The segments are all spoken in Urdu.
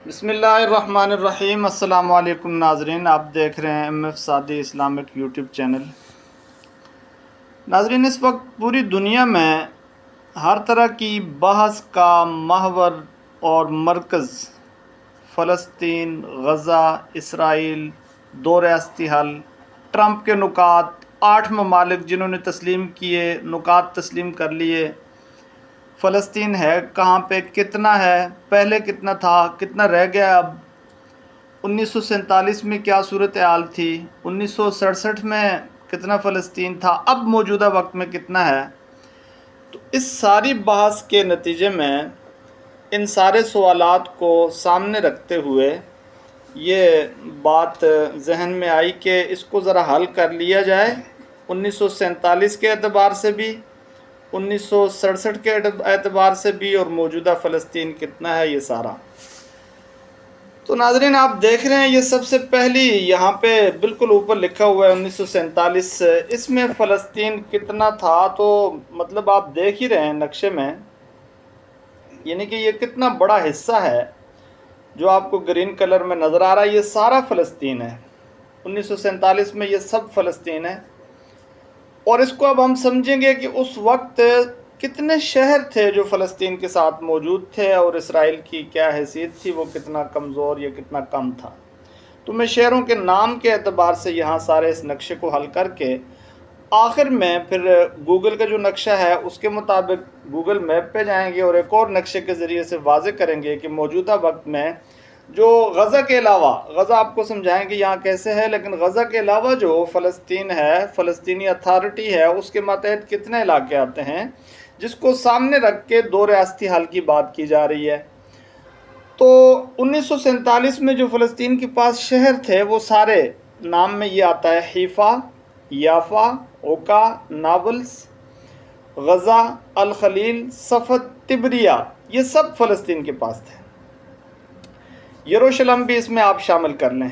بسم اللہ الرحمن الرحیم۔ السلام علیکم ناظرین، آپ دیکھ رہے ہیں M F Saadi Islamic YouTube channel. ناظرین، اس وقت پوری دنیا میں ہر طرح کی بحث کا محور اور مرکز فلسطین، غزہ، اسرائیل، دو ریاستی حل، ٹرمپ کے نکات، 8 ممالک جنہوں نے تسلیم کیے، نکات تسلیم کر لیے۔ فلسطین ہے کہاں پہ، کتنا ہے، پہلے کتنا تھا، کتنا رہ گیا اب، 1947 میں کیا صورتحال تھی، 1967 میں کتنا فلسطین تھا، اب موجودہ وقت میں کتنا ہے۔ تو اس ساری بحث کے نتیجے میں ان سارے سوالات کو سامنے رکھتے ہوئے یہ بات ذہن میں آئی کہ اس کو ذرا حل کر لیا جائے، 1947 کے اعتبار سے بھی، 1967 کے اعتبار سے بھی، اور موجودہ فلسطین کتنا ہے، یہ سارا۔ تو ناظرین، آپ دیکھ رہے ہیں یہ سب سے پہلی یہاں پہ بالکل اوپر لکھا ہوا ہے 1947، اس میں فلسطین کتنا تھا، تو مطلب آپ دیکھ ہی رہے ہیں نقشے میں، یعنی کہ یہ کتنا بڑا حصہ ہے جو آپ کو گرین کلر میں نظر آ رہا ہے، یہ سارا فلسطین ہے۔ 1947 میں یہ سب فلسطین ہے، اور اس کو اب ہم سمجھیں گے کہ اس وقت کتنے شہر تھے جو فلسطین کے ساتھ موجود تھے، اور اسرائیل کی کیا حیثیت تھی، وہ کتنا کمزور یا کتنا کم تھا۔ تو میں شہروں کے نام کے اعتبار سے یہاں سارے اس نقشے کو حل کر کے آخر میں پھر گوگل کا جو نقشہ ہے اس کے مطابق گوگل میپ پہ جائیں گے، اور ایک اور نقشے کے ذریعے سے واضح کریں گے کہ موجودہ وقت میں جو غزہ کے علاوہ، غزہ آپ کو سمجھائیں گے یہاں کیسے ہے، لیکن غزہ کے علاوہ جو فلسطین ہے، فلسطینی اتھارٹی ہے، اس کے ماتحت کتنے علاقے آتے ہیں، جس کو سامنے رکھ کے دو ریاستی حل کی بات کی جا رہی ہے۔ تو 1947 میں جو فلسطین کے پاس شہر تھے وہ سارے نام میں یہ آتا ہے: حیفا، یافا، اوکا، نابلس، غزہ، الخلیل، صفد، تبریہ، یہ سب فلسطین کے پاس تھے۔ یروشلم بھی اس میں آپ شامل کر لیں،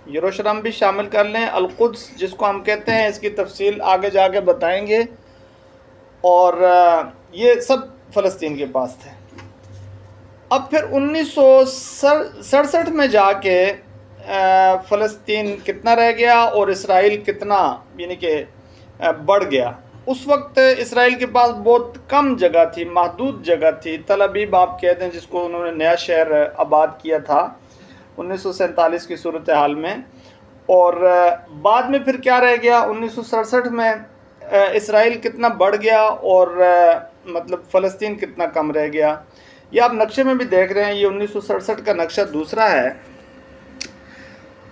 یروشلم بھی شامل کر لیں، القدس جس کو ہم کہتے ہیں، اس کی تفصیل آگے جا کے بتائیں گے، اور یہ سب فلسطین کے پاس تھے۔ اب پھر 1967 میں جا کے فلسطین کتنا رہ گیا اور اسرائیل کتنا، یعنی کہ بڑھ گیا۔ اس وقت اسرائیل کے پاس بہت کم جگہ تھی، محدود جگہ تھی۔ تل ابیب آپ کہتے ہیں جس کو انہوں نے نیا شہر آباد کیا تھا 1947 کی صورتحال میں، اور بعد میں پھر کیا رہ گیا 1967 میں، اسرائیل کتنا بڑھ گیا اور مطلب فلسطین کتنا کم رہ گیا۔ یہ آپ نقشے میں بھی دیکھ رہے ہیں، یہ 1967 کا نقشہ دوسرا ہے،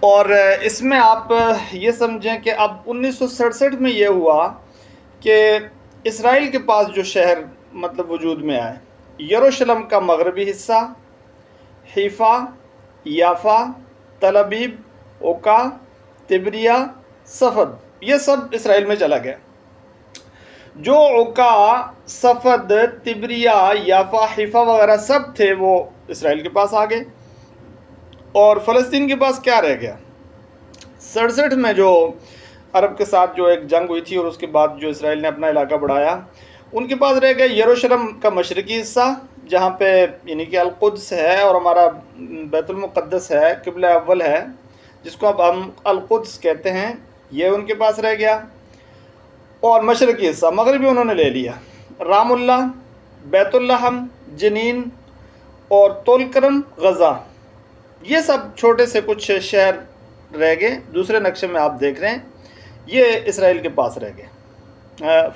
اور اس میں آپ یہ سمجھیں کہ اب 1967 میں یہ ہوا کہ اسرائیل کے پاس جو شہر مطلب وجود میں آئے: یروشلم کا مغربی حصہ، حیفا، یافا، تل ابیب، اوکا، تبریہ، صفد، یہ سب اسرائیل میں چلا گیا۔ جو اوکا، صفد، تبریہ، یافا، حیفا وغیرہ سب تھے وہ اسرائیل کے پاس آ گئے، اور فلسطین کے پاس کیا رہ گیا؟ 67 میں جو عرب کے ساتھ جو ایک جنگ ہوئی تھی، اور اس کے بعد جو اسرائیل نے اپنا علاقہ بڑھایا، ان کے پاس رہ گیا یروشلم کا مشرقی حصہ، جہاں پہ یعنی کہ القدس ہے اور ہمارا بیت المقدس ہے، قبلہ اول ہے، جس کو اب ہم القدس کہتے ہیں، یہ ان کے پاس رہ گیا۔ اور مشرقی حصہ مغربی انہوں نے لے لیا: رام اللہ، بیت اللحم، جنین اور طول کرم، غزہ، یہ سب چھوٹے سے کچھ شہر رہ گئے۔ دوسرے نقشے میں آپ دیکھ رہے ہیں یہ اسرائیل کے پاس رہ گئے،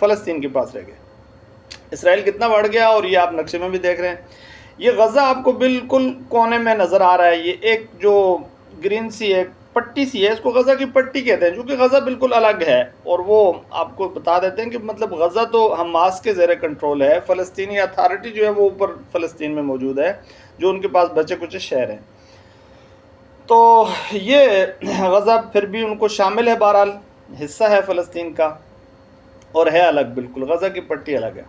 فلسطین کے پاس رہ گئے۔ اسرائیل کتنا بڑھ گیا، اور یہ آپ نقشے میں بھی دیکھ رہے ہیں۔ یہ غزہ آپ کو بالکل کونے میں نظر آ رہا ہے، یہ ایک جو گرین سی ایک پٹی سی ہے، اس کو غزہ کی پٹی کہتے ہیں، چونکہ غزہ بالکل الگ ہے، اور وہ آپ کو بتا دیتے ہیں کہ مطلب غزہ تو حماس کے زیر کنٹرول ہے، فلسطینی اتھارٹی جو ہے وہ اوپر فلسطین میں موجود ہے، جو ان کے پاس بچے کچھ شہر ہیں۔ تو یہ غزہ پھر بھی ان کو شامل ہے، بہرحال حصہ ہے فلسطین کا، اور ہے الگ، بالکل غزہ کی پٹی الگ ہے۔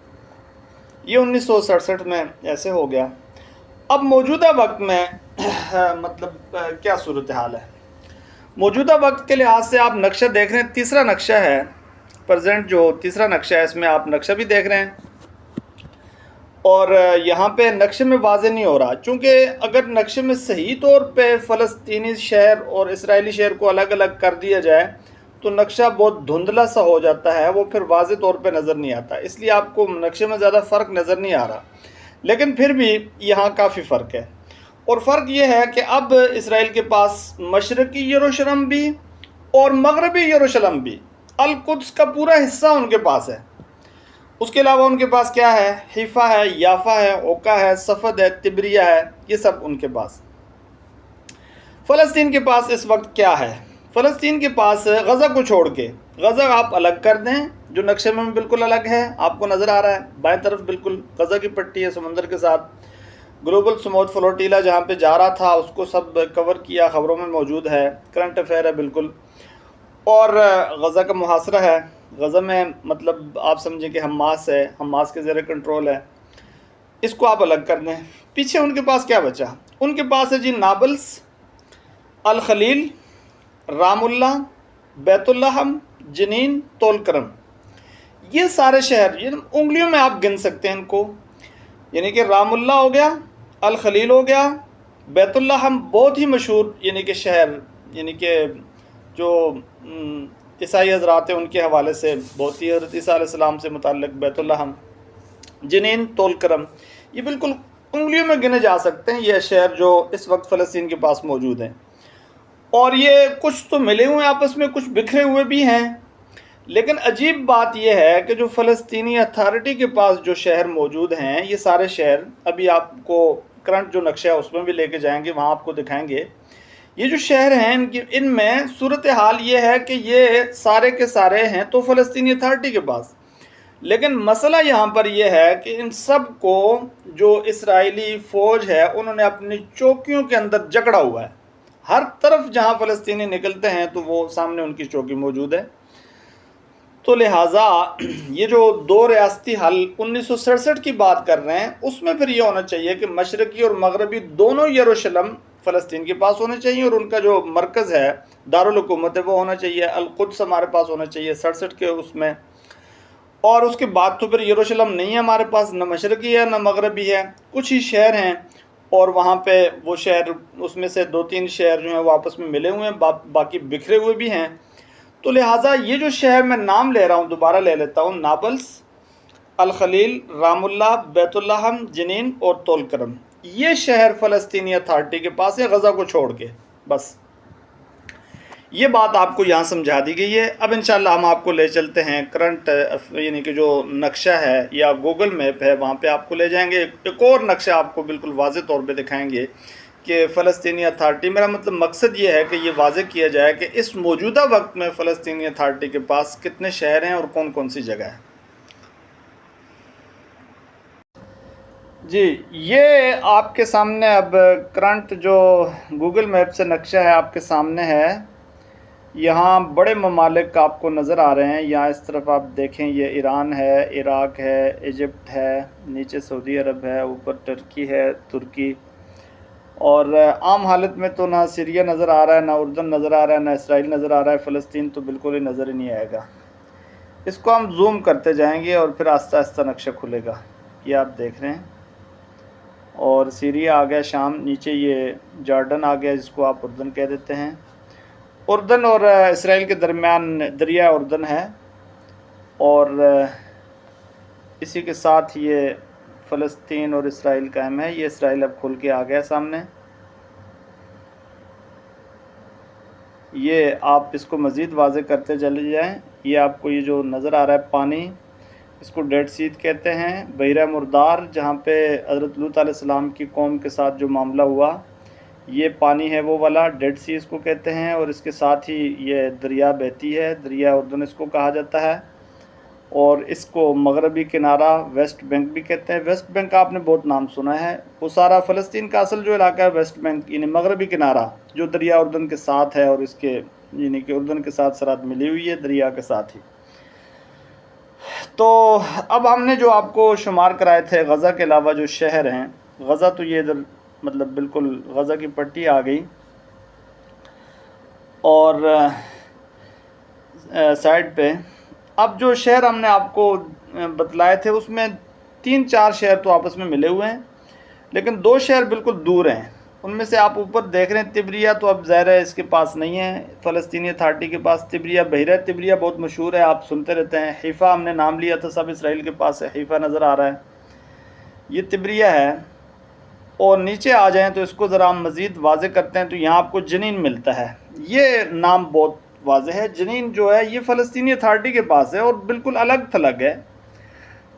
یہ 1967 میں ایسے ہو گیا۔ اب موجودہ وقت میں مطلب کیا صورتحال ہے؟ موجودہ وقت کے لحاظ سے آپ نقشہ دیکھ رہے ہیں، تیسرا نقشہ ہے پریزنٹ، جو تیسرا نقشہ ہے، اس میں آپ نقشہ بھی دیکھ رہے ہیں، اور یہاں پہ نقشے میں واضح نہیں ہو رہا، چونکہ اگر نقشے میں صحیح طور پہ فلسطینی شہر اور اسرائیلی شہر کو الگ الگ کر دیا جائے تو نقشہ بہت دھندلا سا ہو جاتا ہے، وہ پھر واضح طور پہ نظر نہیں آتا، اس لیے آپ کو نقشے میں زیادہ فرق نظر نہیں آ رہا، لیکن پھر بھی یہاں کافی فرق ہے۔ اور فرق یہ ہے کہ اب اسرائیل کے پاس مشرقی یروشلم بھی اور مغربی یروشلم بھی، القدس کا پورا حصہ ان کے پاس ہے۔ اس کے علاوہ ان کے پاس کیا ہے؟ حیفا ہے، یافا ہے، اوکا ہے، صفد ہے، تبریہ ہے، یہ سب ان کے پاس۔ فلسطین کے پاس اس وقت کیا ہے؟ فلسطین کے پاس غزہ کو چھوڑ کے، غزہ آپ الگ کر دیں جو نقشے میں بالکل الگ ہے، آپ کو نظر آ رہا ہے بائیں طرف بالکل غزہ کی پٹی ہے سمندر کے ساتھ، گلوبل سموتھ فلوٹیلا جہاں پہ جا رہا تھا اس کو سب کور کیا، خبروں میں موجود ہے، کرنٹ افیئر ہے بالکل، اور غزہ کا محاصرہ ہے۔ غزہ میں مطلب آپ سمجھیں کہ حماس ہے، حماس کے زیر کنٹرول ہے، اس کو آپ الگ کر دیں۔ پیچھے ان کے پاس کیا بچا؟ ان کے پاس ہے جی نابلس، الخلیل، رام اللہ، بیت اللحم، جنین، طول کرم، یہ سارے شہر، یہ انگلیوں میں آپ گن سکتے ہیں ان کو، یعنی کہ رام اللہ ہو گیا، الخلیل ہو گیا، بیت اللحم بہت ہی مشہور یعنی کہ شہر، یعنی کہ جو عیسائی حضرات ہیں ان کے حوالے سے بہت ہی حضرت عیسیٰ علیہ السلام سے متعلق بیت اللحم، جنین، طول کرم، یہ بالکل انگلیوں میں گنے جا سکتے ہیں یہ شہر جو اس وقت فلسطین کے پاس موجود ہیں، اور یہ کچھ تو ملے ہوئے ہیں آپس میں، کچھ بکھرے ہوئے بھی ہیں، لیکن عجیب بات یہ ہے کہ جو فلسطینی اتھارٹی کے پاس جو شہر موجود ہیں، یہ سارے شہر ابھی آپ کو کرنٹ جو نقشہ ہے اس میں بھی لے کے جائیں گے، وہاں آپ کو دکھائیں گے، یہ جو شہر ہیں ان میں صورتحال یہ ہے کہ یہ سارے کے سارے ہیں تو فلسطینی اتھارٹی کے پاس، لیکن مسئلہ یہاں پر یہ ہے کہ ان سب کو جو اسرائیلی فوج ہے انہوں نے اپنی چوکیوں کے اندر جکڑا ہوا ہے، ہر طرف جہاں فلسطینی نکلتے ہیں تو وہ سامنے ان کی چوکی موجود ہے۔ تو لہٰذا یہ جو دو ریاستی حل 1967 کی بات کر رہے ہیں اس میں پھر یہ ہونا چاہیے کہ مشرقی اور مغربی دونوں یروشلم فلسطین کے پاس ہونے چاہیے، اور ان کا جو مرکز ہے دارالحکومت ہے وہ ہونا چاہیے، القدس ہمارے پاس ہونا چاہیے 67 کے اس میں، اور اس کے بعد تو پھر یروشلم نہیں ہے ہمارے پاس، نہ مشرقی ہے نہ مغربی ہے، کچھ ہی شہر ہیں، اور وہاں پہ وہ شہر اس میں سے 2-3 شہر جو ہیں وہ آپس میں ملے ہوئے ہیں، باقی بکھرے ہوئے بھی ہیں۔ تو لہٰذا یہ جو شہر میں نام لے رہا ہوں دوبارہ لے لیتا ہوں، نابلس، الخلیل، رام اللہ، بیت اللحم، جنین اور طول کرم، یہ شہر فلسطینی اتھارٹی کے پاس ہے غزہ کو چھوڑ کے، بس یہ بات آپ کو یہاں سمجھا دی گئی ہے۔ اب انشاءاللہ ہم آپ کو لے چلتے ہیں کرنٹ یعنی کہ جو نقشہ ہے یا گوگل میپ ہے وہاں پہ آپ کو لے جائیں گے، ایک اور نقشہ آپ کو بالکل واضح طور پہ دکھائیں گے کہ فلسطینی اتھارٹی، میرا مطلب مقصد یہ ہے کہ یہ واضح کیا جائے کہ اس موجودہ وقت میں فلسطینی اتھارٹی کے پاس کتنے شہر ہیں اور کون کون سی جگہ ہے۔ جی یہ آپ کے سامنے اب کرنٹ جو گوگل میپ سے نقشہ ہے آپ کے سامنے ہے، یہاں بڑے ممالک آپ کو نظر آ رہے ہیں، یہاں اس طرف آپ دیکھیں یہ ایران ہے، عراق ہے، ایجپٹ ہے، نیچے سعودی عرب ہے، اوپر ٹرکی ہے، ترکی، اور عام حالت میں تو نہ سیریا نظر آ رہا ہے، نہ اردن نظر آ رہا ہے، نہ اسرائیل نظر آ رہا ہے، فلسطین تو بالکل ہی نظر ہی نہیں آئے گا۔ اس کو ہم زوم کرتے جائیں گے اور پھر آہستہ آہستہ نقشہ کھلے گا، یہ آپ دیکھ رہے ہیں، اور سیریا آ گیا، شام، نیچے یہ جارڈن آ گیا جس کو آپ اردن کہہ دیتے ہیں، اردن اور اسرائیل کے درمیان دریا اردن ہے، اور اسی کے ساتھ یہ فلسطین اور اسرائیل قائم ہے، یہ اسرائیل اب کھل کے آ گیا سامنے، یہ آپ اس کو مزید واضح کرتے چلے جائیں، یہ آپ کو یہ جو نظر آ رہا ہے پانی، اس کو ڈیڈ سی کہتے ہیں، بحیرہ مردار جہاں پہ حضرت لوط علیہ السلام کی قوم کے ساتھ جو معاملہ ہوا، یہ پانی ہے وہ والا، ڈیڈ سی اس کو کہتے ہیں، اور اس کے ساتھ ہی یہ دریا بہتی ہے، دریا اردن اس کو کہا جاتا ہے، اور اس کو مغربی کنارہ ویسٹ بینک بھی کہتے ہیں۔ ویسٹ بینک آپ نے بہت نام سنا ہے، وہ سارا فلسطین کا اصل جو علاقہ ہے ویسٹ بینک یعنی مغربی کنارہ جو دریا اردن کے ساتھ ہے، اور اس کے یعنی کہ اردن کے ساتھ سرحد ملی ہوئی ہے دریا کے ساتھ ہی۔ تو اب ہم نے جو آپ کو شمار کرائے تھے غزہ کے علاوہ جو شہر ہیں، غزہ تو یہ ادھر مطلب بالکل غزہ کی پٹی آ گئی، اور سائڈ پہ اب جو شہر ہم نے آپ کو بتلائے تھے اس میں 3 4 شہر تو آپس میں ملے ہوئے ہیں، لیکن 2 شہر بالکل دور ہیں۔ ان میں سے آپ اوپر دیکھ رہے ہیں تبریہ، تو اب ظاہر ہے اس کے پاس نہیں ہے، فلسطینی اتھارٹی کے پاس تبریہ بحیرہ تبریہ بہت مشہور ہے، آپ سنتے رہتے ہیں۔ حیفا ہم نے نام لیا تھا، سب اسرائیل کے پاس ہے، حیفا نظر آ رہا ہے، یہ تبریہ ہے۔ اور نیچے آ جائیں تو اس کو ذرا ہم مزید واضح کرتے ہیں، تو یہاں آپ کو جنین ملتا ہے۔ یہ نام بہت واضح ہے، جنین جو ہے یہ فلسطینی اتھارٹی کے پاس ہے اور بالکل الگ تھلگ ہے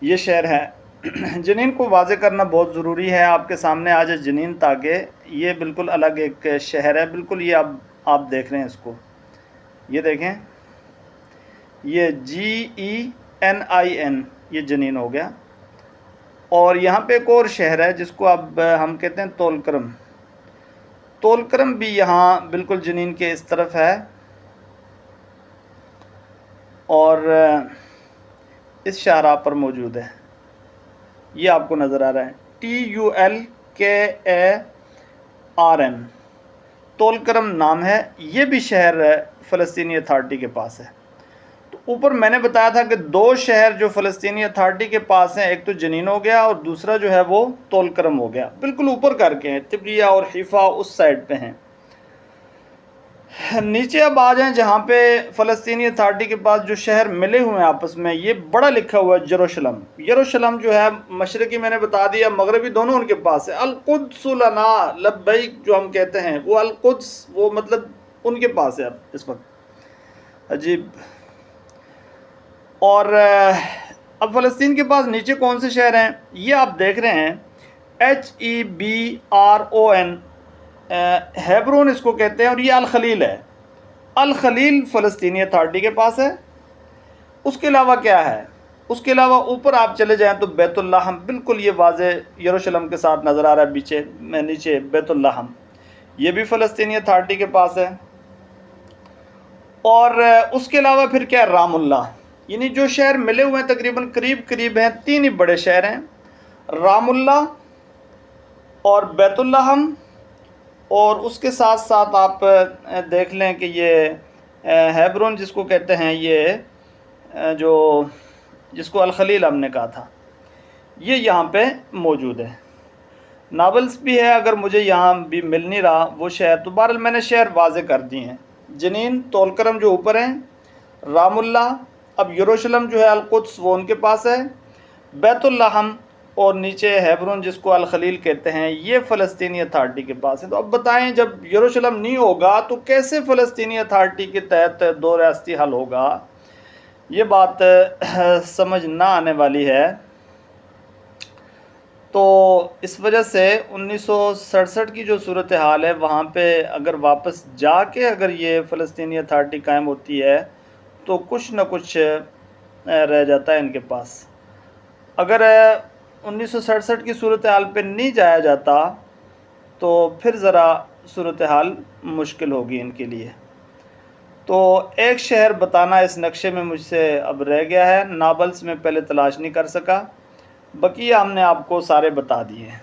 یہ شہر ہے۔ جنین کو واضح کرنا بہت ضروری ہے، آپ کے سامنے آ جائے جنین، تاکہ یہ بالکل الگ ایک شہر ہے بالکل۔ یہ اب آپ دیکھ رہے ہیں اس کو، یہ دیکھیں، یہ GENIN، یہ جنین ہو گیا۔ اور یہاں پہ ایک اور شہر ہے جس کو اب ہم کہتے ہیں تولکرم۔ تولکرم بھی یہاں بالکل جنین کے اس طرف ہے، اور اس شاہراہ پر موجود ہے، یہ آپ کو نظر آ رہا ہے، TULKARN، تولکرم نام ہے، یہ بھی شہر فلسطینی اتھارٹی کے پاس ہے۔ تو اوپر میں نے بتایا تھا کہ 2 شہر جو فلسطینی اتھارٹی کے پاس ہیں، ایک تو جنین ہو گیا اور دوسرا جو ہے وہ تولکرم ہو گیا، بالکل اوپر کر کے ہیں، تبریہ اور حیفا اس سائڈ پہ ہیں۔ نیچے اب آ جائیں جہاں پہ فلسطینی اتھارٹی کے پاس جو شہر ملے ہوئے ہیں آپس میں، یہ بڑا لکھا ہوا ہے یروشلم۔ یروشلم جو ہے مشرقی میں نے بتا دیا، مغربی دونوں ان کے پاس ہے۔ القدس لنا لبیک جو ہم کہتے ہیں، وہ القدس وہ مطلب ان کے پاس ہے اب اس وقت، عجیب۔ اور اب فلسطین کے پاس نیچے کون سے شہر ہیں یہ آپ دیکھ رہے ہیں، HEBRON، ہیبرون اس کو کہتے ہیں، اور یہ الخلیل ہے۔ الخلیل فلسطینی اتھارٹی کے پاس ہے۔ اس کے علاوہ کیا ہے؟ اس کے علاوہ اوپر آپ چلے جائیں تو بیت اللحم، بالکل یہ واضح یروشلم کے ساتھ نظر آ رہا ہے نیچے بیت اللحم، یہ بھی فلسطینی اتھارٹی کے پاس ہے۔ اور اس کے علاوہ پھر کیا ہے؟ رام اللہ، یعنی جو شہر ملے ہوئے ہیں تقریباً قریب ہیں، 3 ہی بڑے شہر ہیں، رام اللہ اور بیت اللحم، اور اس کے ساتھ ساتھ آپ دیکھ لیں کہ یہ ہیبرون جس کو کہتے ہیں، یہ جو جس کو الخلیل ہم نے کہا تھا، یہ یہاں پہ موجود ہے۔ نابلس بھی ہے، اگر مجھے یہاں بھی مل نہیں رہا وہ شہر، تو بہرحال میں نے شہر واضح کر دیے ہیں، جنین، تولکرم جو اوپر ہیں، رام اللہ، اب یروشلم جو ہے القدس وہ ان کے پاس ہے، بیت اللحم اور نیچے ہیبرون جس کو الخلیل کہتے ہیں، یہ فلسطینی اتھارٹی کے پاس ہے۔ تو اب بتائیں جب یروشلم نہیں ہوگا تو کیسے فلسطینی اتھارٹی کے تحت 2 ریاستی حل ہوگا؟ یہ بات سمجھ نہ آنے والی ہے۔ تو اس وجہ سے 1967 کی جو صورتحال ہے وہاں پہ اگر واپس جا کے اگر یہ فلسطینی اتھارٹی قائم ہوتی ہے تو کچھ نہ کچھ رہ جاتا ہے ان کے پاس۔ اگر 1967 کی صورتحال پہ نہیں جایا جاتا تو پھر ذرا صورتحال مشکل ہوگی ان کے لیے۔ تو ایک شہر بتانا اس نقشے میں مجھ سے اب رہ گیا ہے، نابلس میں پہلے تلاش نہیں کر سکا، بقیہ ہم نے آپ کو سارے بتا دیے ہیں۔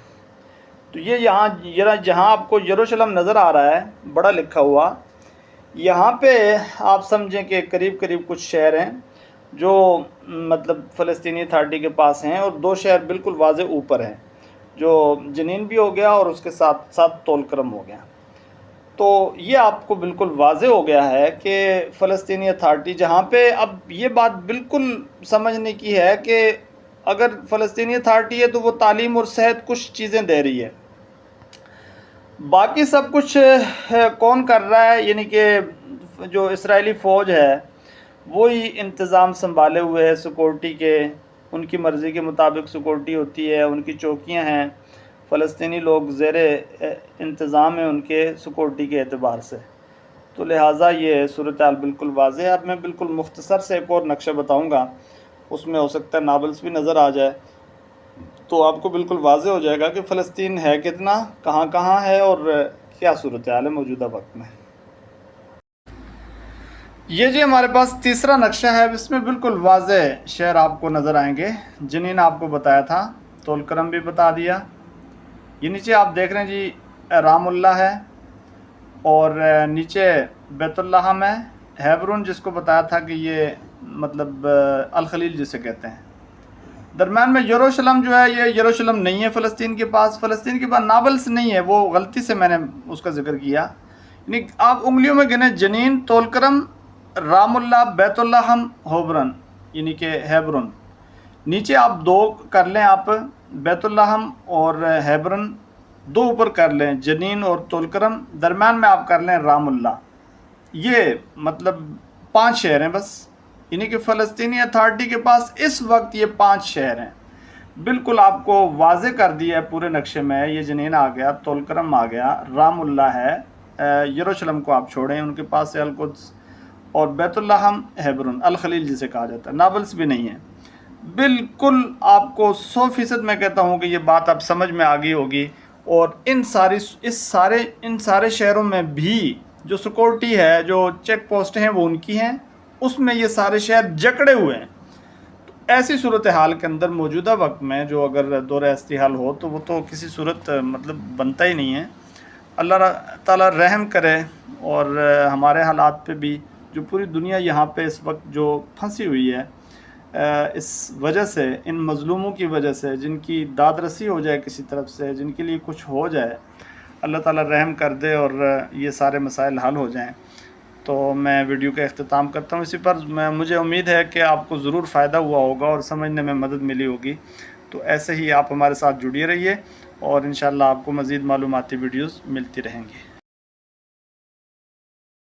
تو یہ یہاں جہاں آپ کو یروشلم نظر آ رہا ہے بڑا لکھا ہوا، یہاں پہ آپ سمجھیں کہ قریب کچھ شہر ہیں جو مطلب فلسطینی اتھارٹی کے پاس ہیں، اور 2 شہر بالکل واضح اوپر ہیں، جو جنین بھی ہو گیا اور اس کے ساتھ ساتھ تولکرم ہو گیا۔ تو یہ آپ کو بالکل واضح ہو گیا ہے کہ فلسطینی اتھارٹی جہاں پہ اب یہ بات بالکل سمجھنے کی ہے کہ اگر فلسطینی اتھارٹی ہے تو وہ تعلیم اور صحت کچھ چیزیں دے رہی ہے، باقی سب کچھ کون کر رہا ہے؟ یعنی کہ جو اسرائیلی فوج ہے وہی انتظام سنبھالے ہوئے ہے سیکورٹی کے، ان کی مرضی کے مطابق سیکورٹی ہوتی ہے، ان کی چوکیاں ہیں، فلسطینی لوگ زیر انتظام ہیں ان کے سیکورٹی کے اعتبار سے۔ تو لہٰذا یہ صورتحال بالکل واضح ہے۔ اب میں بالکل مختصر سے ایک اور نقشہ بتاؤں گا، اس میں ہو سکتا ہے نابلس بھی نظر آ جائے، تو آپ کو بالکل واضح ہو جائے گا کہ فلسطین ہے کتنا، کہاں ہے اور کیا صورتحال ہے موجودہ وقت میں۔ یہ جی ہمارے پاس تیسرا نقشہ ہے، اس میں بالکل واضح شہر آپ کو نظر آئیں گے۔ جنین آپ کو بتایا تھا، تولکرم بھی بتا دیا، یہ نیچے آپ دیکھ رہے ہیں جی رام اللہ ہے، اور نیچے بیت اللحم ہے، ہیبرون جس کو بتایا تھا کہ یہ مطلب الخلیل جسے کہتے ہیں، درمیان میں یروشلم جو ہے یہ یروشلم نہیں ہے فلسطین کے پاس نابلس نہیں ہے، وہ غلطی سے میں نے اس کا ذکر کیا. یعنی آپ انگلیوں میں گنے جنین، تولکرم، رام اللہ، بیت اللحم، ہوبرن یعنی کہ ہیبرون. نیچے آپ 2 کر لیں، آپ بیت اللحم اور ہیبرن 2 اوپر کر لیں، جنین اور تولکرم، درمیان میں آپ کر لیں رام اللہ. یہ مطلب 5 شہر ہیں بس. یعنی کہ فلسطینی اتھارٹی کے پاس اس وقت یہ 5 شہر ہیں. بالکل آپ کو واضح کر دیا ہے پورے نقشے میں. یہ جنین آ گیا، تولکرم آ گیا، رام اللہ ہے، یروشلم کو آپ چھوڑیں، ان کے پاس ہے القدس، اور بیت اللحم، ہیبرون، الخلیل جسے کہا جاتا ہے، نابلس بھی نہیں ہے. بالکل آپ کو 100% میں کہتا ہوں کہ یہ بات آپ سمجھ میں آ گئی ہوگی. اور ان سارے شہروں میں بھی جو سیکورٹی ہے، جو چیک پوسٹ ہیں، وہ ان کی ہیں. اس میں یہ سارے شہر جکڑے ہوئے ہیں. ایسی صورتحال کے اندر موجودہ وقت میں جو اگر دور ہستی حال ہو تو وہ تو کسی صورت مطلب بنتا ہی نہیں ہے. اللہ تعالیٰ رحم کرے اور ہمارے حالات پہ بھی. جو پوری دنیا یہاں پہ اس وقت جو پھنسی ہوئی ہے اس وجہ سے، ان مظلوموں کی وجہ سے، جن کی داد رسی ہو جائے کسی طرف سے، جن کے لیے کچھ ہو جائے، اللہ تعالیٰ رحم کر دے اور یہ سارے مسائل حل ہو جائیں. تو میں ویڈیو کا اختتام کرتا ہوں اسی پر. مجھے امید ہے کہ آپ کو ضرور فائدہ ہوا ہوگا اور سمجھنے میں مدد ملی ہوگی. تو ایسے ہی آپ ہمارے ساتھ جڑے رہیے اور انشاءاللہ آپ کو مزید معلوماتی ویڈیوز ملتی رہیں گی.